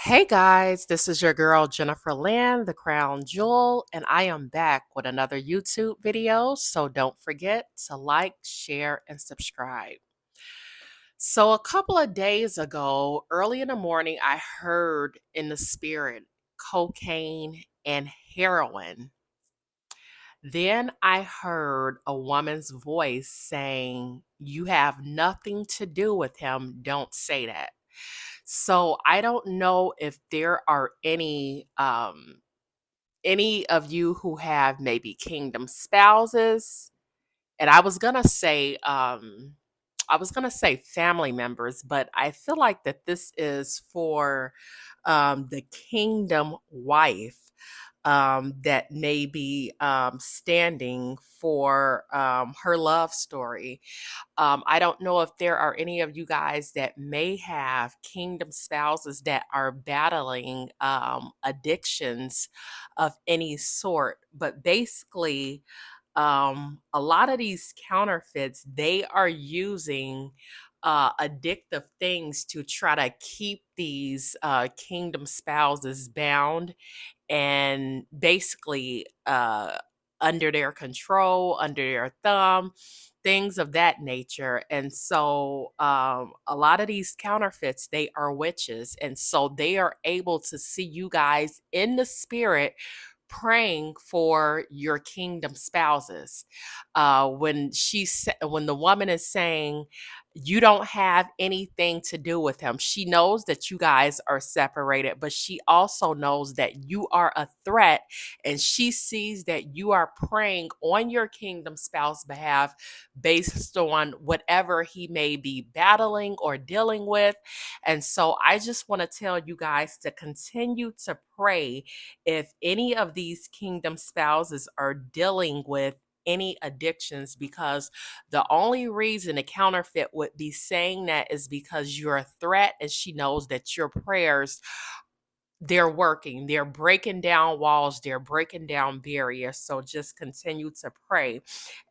Hey guys, this is your girl Jennifer Lynn, the Crown Jewel, and I am back with another YouTube video. So don't forget to like, share, and subscribe. So, a couple of days ago, early in the morning, I heard in the spirit cocaine and heroin. Then I heard a woman's voice saying, "You have nothing to do with him. Don't say that." So I don't know if there are any of you who have maybe kingdom spouses, and I was gonna say family members, but I feel like that this is for the kingdom wife that may be standing for her love story. I don't know if there are any of you guys that may have kingdom spouses that are battling addictions of any sort, but basically, a lot of these counterfeits, they are using addictive things to try to keep these kingdom spouses bound and basically under their control, under their thumb, things of that nature. And so a lot of these counterfeits, they are witches. And so they are able to see you guys in the spirit praying for your kingdom spouses. When the woman is saying, you don't have anything to do with him. She knows that you guys are separated, but she also knows that you are a threat, and she sees that you are praying on your kingdom spouse behalf based on whatever he may be battling or dealing with. And so I just want to tell you guys to continue to pray if any of these kingdom spouses are dealing with any addictions, because the only reason a counterfeit would be saying that is because you're a threat, and she knows that your prayers, they're working, they're breaking down walls, they're breaking down barriers. So just continue to pray.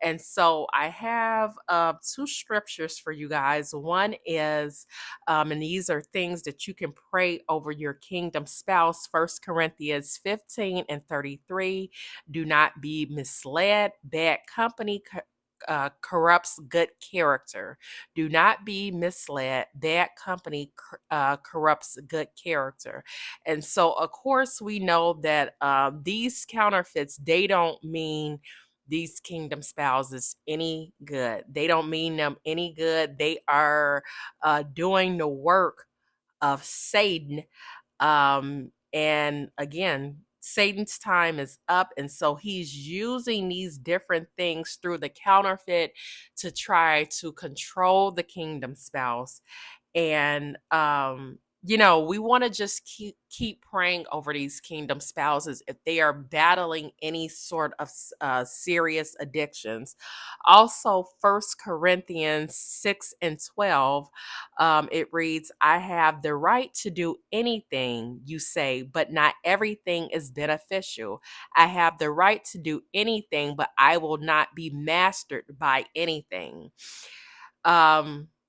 And so I have two scriptures for you guys. One is and these are things that you can pray over your kingdom spouse. 1 Corinthians 15:33. Do not be misled. Bad company corrupts good character. Do not be misled. Bad company corrupts good character. And so, of course, we know that these counterfeits, they don't mean these kingdom spouses any good. They don't mean them any good. They are doing the work of Satan. And again, Satan's time is up. And so he's using these different things through the counterfeit to try to control the kingdom spouse. And we want to just keep praying over these kingdom spouses if they are battling any sort of serious addictions. Also, 1 Corinthians 6:12, it reads, "I have the right to do anything you say, but not everything is beneficial. I have the right to do anything, but I will not be mastered by anything."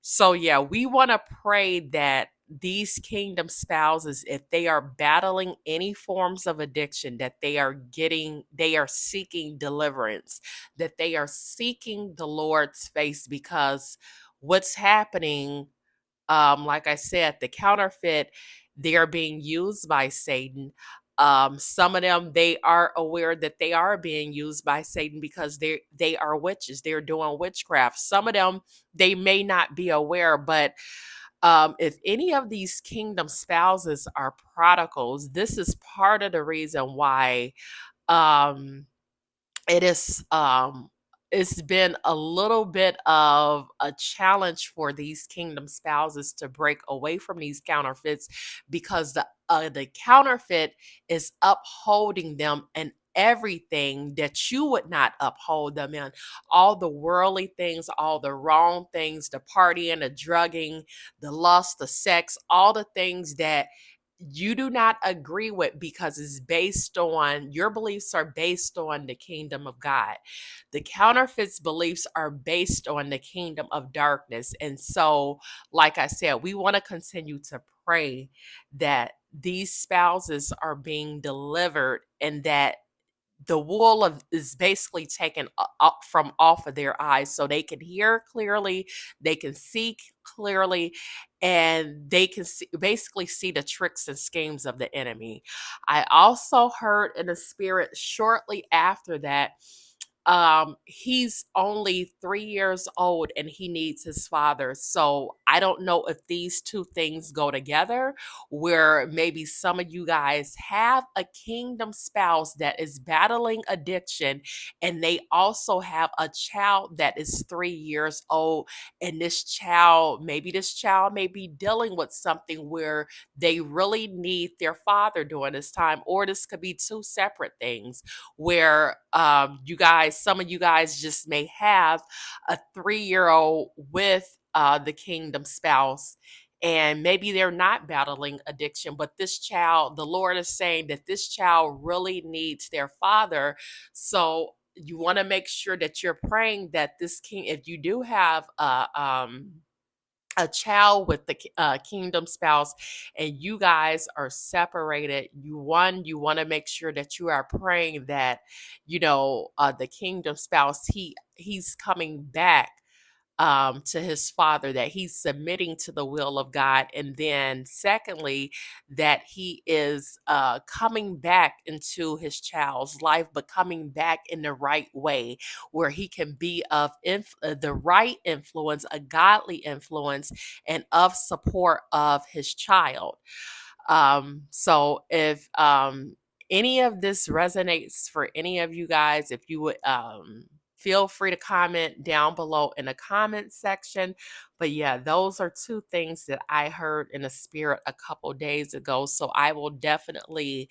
So yeah, we want to pray that these kingdom spouses, if they are battling any forms of addiction, that they are seeking deliverance, that they are seeking the Lord's face, because what's happening, like I said, the counterfeit, they are being used by Satan. Some of them, they are aware that they are being used by Satan because they are witches. They're doing witchcraft. Some of them, they may not be aware, but if any of these kingdom spouses are prodigals, this is part of the reason why um, it is it's been a little bit of a challenge for these kingdom spouses to break away from these counterfeits, because the counterfeit is upholding them in everything that you would not uphold them in. All the worldly things, all the wrong things, the partying, the drugging, the lust, the sex, all the things that you do not agree with, because it's based on your beliefs are based on the kingdom of God. The counterfeits beliefs are based on the kingdom of darkness. And so, like I said, we want to continue to pray that these spouses are being delivered and that the wool of is basically taken up from off of their eyes so they can hear clearly, they can see clearly, and they can basically see the tricks and schemes of the enemy. I also heard in the spirit shortly after that, he's only 3 years old and he needs his father. So I don't know if these two things go together, where maybe some of you guys have a kingdom spouse that is battling addiction and they also have a child that is 3 years old. And this child may be dealing with something where they really need their father during this time, or this could be two separate things where some of you guys just may have a 3 year old with the kingdom spouse, and maybe they're not battling addiction, but this child, the Lord is saying that this child really needs their father. So you want to make sure that you're praying that this king, if you do have a child with the kingdom spouse and you guys are separated, you want to make sure that you are praying that the kingdom spouse, he's coming back to his father, that he's submitting to the will of God. And then, secondly, that he is coming back into his child's life, but coming back in the right way, where he can be of the right influence, a godly influence, and of support of his child. So if any of this resonates for any of you guys, if you would feel free to comment down below in the comment section. But yeah, those are two things that I heard in the spirit a couple days ago. So I will definitely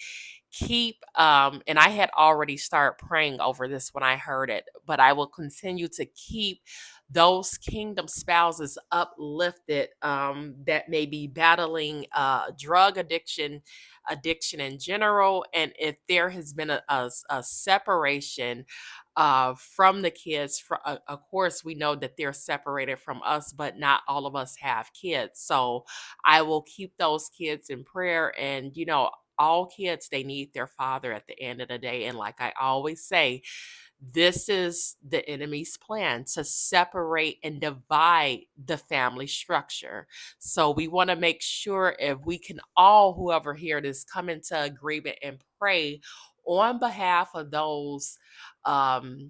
keep and I had already started praying over this when I heard it, but I will continue to keep those kingdom spouses uplifted that may be battling drug addiction in general. And if there has been a separation from the kids, of course we know that they're separated from us, but not all of us have kids. So I will keep those kids in prayer. And all kids, they need their father at the end of the day. And like I always say, this is the enemy's plan to separate and divide the family structure. So we want to make sure, if we can all, whoever hear this, come into agreement and pray on behalf of those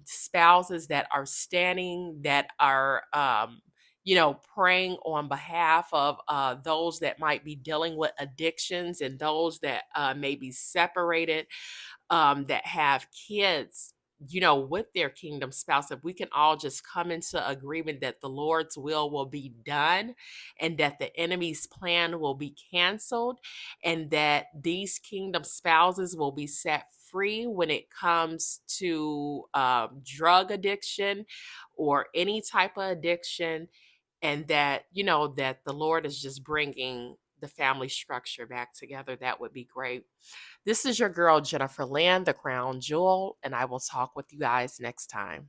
spouses that are standing, that are praying on behalf of those that might be dealing with addictions, and those that may be separated, that have kids, with their kingdom spouse. If we can all just come into agreement that the Lord's will be done, and that the enemy's plan will be canceled, and that these kingdom spouses will be set free when it comes to drug addiction or any type of addiction, and that that the Lord is just bringing the family structure back together, that would be great. This is your girl Jennifer Land, the Crown Jewel, and I will talk with you guys next time.